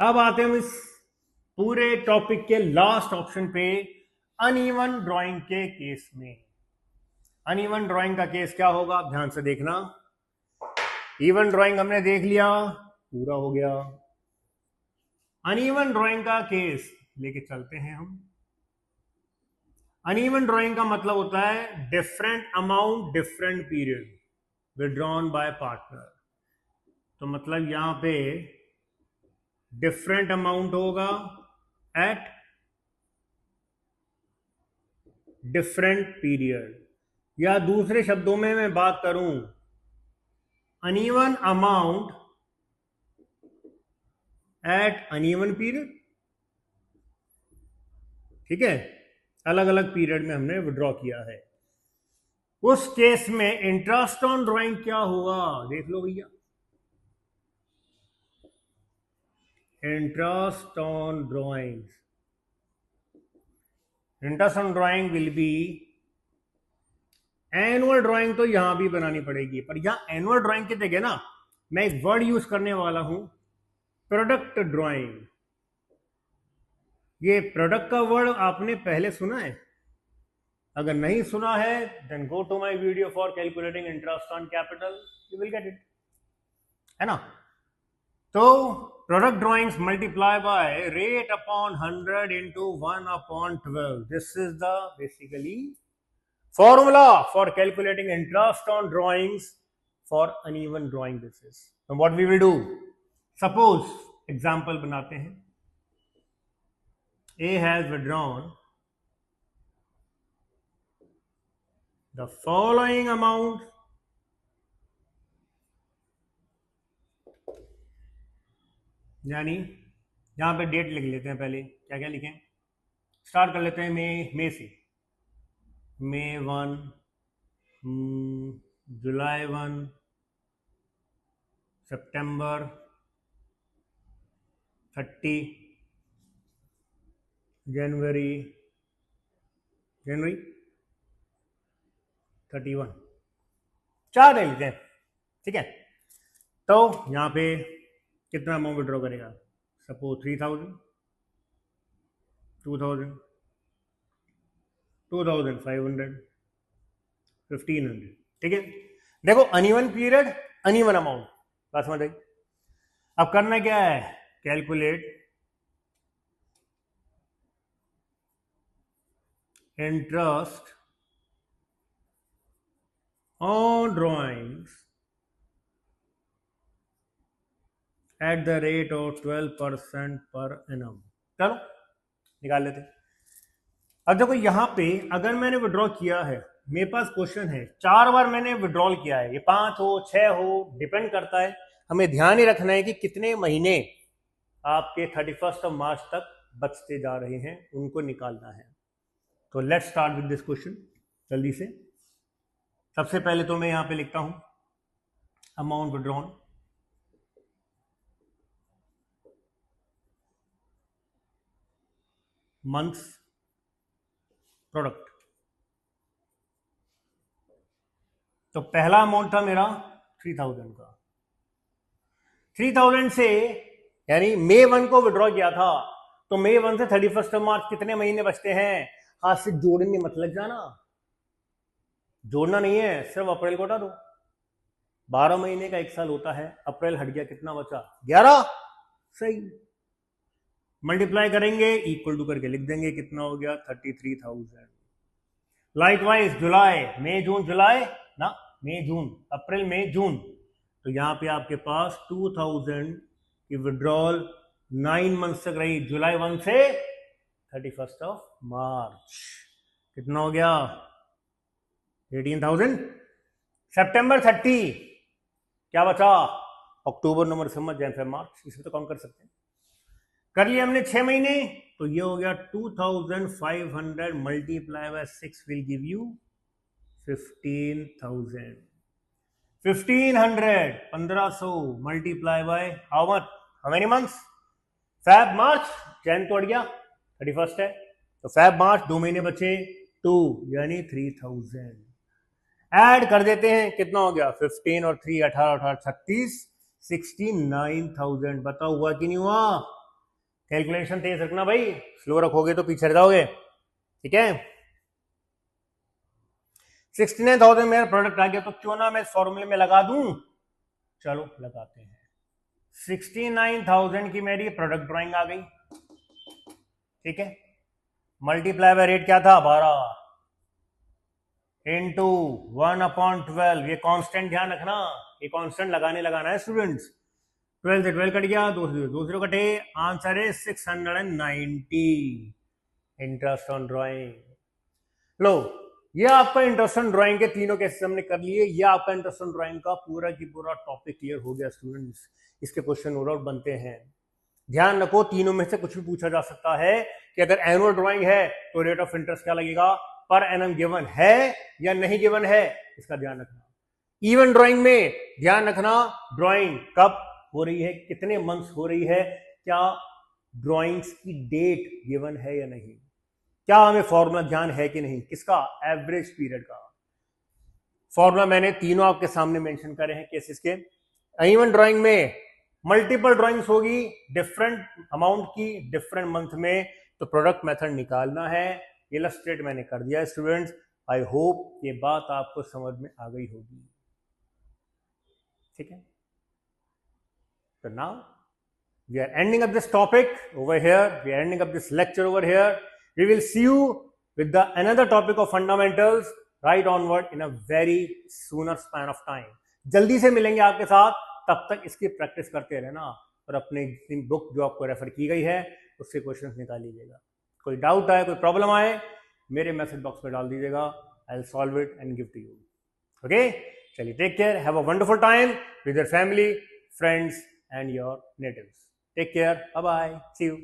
अब आते हैं हम इस पूरे टॉपिक के लास्ट ऑप्शन पे, अनइवन ड्राइंग के केस में। अनइवन ड्राइंग का केस क्या होगा, ध्यान से देखना। इवन ड्राइंग हमने देख लिया, पूरा हो गया। अनइवन ड्राइंग का केस लेके चलते हैं हम। अनइवन ड्राइंग का मतलब होता है different amount different period withdrawn bye partner. तो मतलब यहां पे डिफरेंट अमाउंट होगा एट डिफरेंट पीरियड, या दूसरे शब्दों में मैं बात करूं, uneven amount at uneven period. ठीक है, अलग अलग पीरियड में हमने विड्रॉ किया है। उस केस में इंटरेस्ट ऑन ड्राइंग क्या होगा, देख लो भैया। Interest on drawing, interest on drawing will be, annual drawing तो यहां भी बनानी पड़ेगी, पर यहां एनुअल ड्राइंग की जगह ना मैं एक वर्ड यूज करने वाला हूं, प्रोडक्ट ड्राइंग। ये प्रोडक्ट का वर्ड आपने पहले सुना है? अगर नहीं सुना है then go to my video for calculating interest on capital, you will get it, है ना। तो product drawings multiply by rate upon 100 into 1/12, this is the basically formula for calculating interest on drawings for uneven drawing basis. So what we will do, suppose example बनाते हैं, A has withdrawn the following amount, यानी यहां पे date लिख लेते हैं, पहले क्या क्या लिखें, स्टार्ट कर लेते हैं मई से, May 1, July 1, September 30, January 31, 4 ले लेते हैं। ठीक है, तो यहां पे कितना अमाउंट विड्रॉ करेगा, सपोज 3000, 2000, 2500, 1500। ठीक है, देखो अनइवन पीरियड, अनइवन अमाउंट, बात समझ आई। अब करना क्या है, calculate interest on drawings at the rate of 12% per annum. चलो निकाल लेते। अब देखो यहां पे अगर मैंने विड्रॉ किया है, मेरे पास क्वेश्चन है 4 बार मैंने विड्रॉल किया है, ये 5 हो 6 हो डिपेंड करता है, हमें ध्यान ही रखना है कि कितने महीने आपके 31 मार्च तक बचते जा रहे हैं, उनको निकालना है। तो let's start with this question जल्दी से। सबसे पहले तो मैं यहां पे लिखता हूं अमाउंट विड्रॉन, मंथ्स, प्रोडक्ट। तो पहला अमाउंट था मेरा 3000 का, 3000 से यानी May 1 को विड्रॉ किया था, तो May 1 से 31 मार्च कितने महीने बचते हैं, हाथ से जोड़ने मत लग जाना, जोड़ना नहीं है, सिर्फ अप्रैल को हटा दो। 12 महीने का 1 साल होता है, अप्रैल हट गया, कितना बचा 11, सही। मल्टीप्लाई करेंगे, इक्वल टू करके लिख देंगे, कितना हो गया 33,000। लाइकवाइज जुलाई, मई जून जुलाई ना, मई जून, अप्रैल मई जून, तो यहां पे आपके पास 2000 की विड्रॉल 9 मंथ तक रही, जुलाई 1 से 31 मार्च, कितना हो गया 18,000। सितंबर 30 क्या बचा, अक्टूबर नवंबर दिसंबर जनवरी फरवरी मार्च, इसमें तो काउंट कर सकते हैं। कर लिया हमने 6 महीने, तो ये हो गया 2500 multiply by 6 will give you 15,000। 1500 multiply by how much, how many months, Feb March, Jan तो अड़ गया 31 है, तो फैब मार्च 2 महीने बचे, 2 यानी 3000। ऐड कर देते हैं, कितना हो गया 15 और 3 18 36 69,000। बताओ हुआ कि नहीं हुआ, कैलकुलेशन तेज रखना भाई, स्लो रखोगे तो पीछे रह जाओगे, ठीक है। 69,000 मेरा प्रोडक्ट आ गया, तो क्यों ना मैं फॉर्मूले में लगा दूं, चलो लगाते हैं। 69,000 की मेरी प्रोडक्ट ड्राइंग आ गई, ठीक है। मल्टीप्लाई बाय रेट क्या था 12 इंटू 1/12, ये कांस्टेंट ध्यान रखना, ये कांस्टेंट लगाना है स्टूडेंट्स। 12 से 12 कट गया, दूसरे कटे, आंसर है 690। Interest on drawing. लो, ये आपका इंटरेस्ट ऑन ड्राइंग के तीनों केसेस हमने कर लिए। ये आपका इंटरेस्ट ऑन ड्राइंग का पूरा की पूरा टॉपिक क्लियर हो गया स्टूडेंट्स। इसके क्वेश्चन नो डाउट बनते हैं। ध्यान रखो, तीनों में से कुछ भी पूछा जा सकता है कि अगर एनुअल ड्राइंग है तो रेट ऑफ इंटरेस्ट क्या लगेगा, पर एनम गिवन है या नहीं गिवन है, इसका ध्यान रखना। इवन ड्राइंग में ध्यान रखना, ड्राइंग कब हो रही है, कितने मंथ्स हो रही है, क्या ड्राइंग्स की डेट गिवन है या नहीं, क्या हमें फॉर्मूला ध्यान है कि नहीं, किसका, एवरेज पीरियड का। फॉर्मूला मैंने तीनों आपके सामने मेंशन करे हैं केसेस के। इवन ड्राइंग में मल्टीपल ड्राइंग्स होगी डिफरेंट अमाउंट की डिफरेंट मंथ में, तो प्रोडक्ट मेथड निकालना है। इलस्ट्रेट मैंने कर दिया स्टूडेंट्स। आई होप ये बात आपको समझ में आ गई होगी, ठीक है। तो now we are ending up this topic over here, we are ending up this lecture over here. We will see you with the another topic of fundamentals right onward in a very sooner span of time. जल्दी से मिलेंगे आपके साथ, तब तक इसकी practice करते रहना और अपने बुक जो आपको रेफर की गई है उससे क्वेश्चंस निकाल लीजिएगा। कोई डाउट आए, कोई प्रॉब्लम आए, मेरे मैसेज बॉक्स में डाल दीजिएगा, I will solve it and give to you. Okay, चलिए, take care, have a wonderful time with your family, friends and your natives. Take care, bye bye, see you.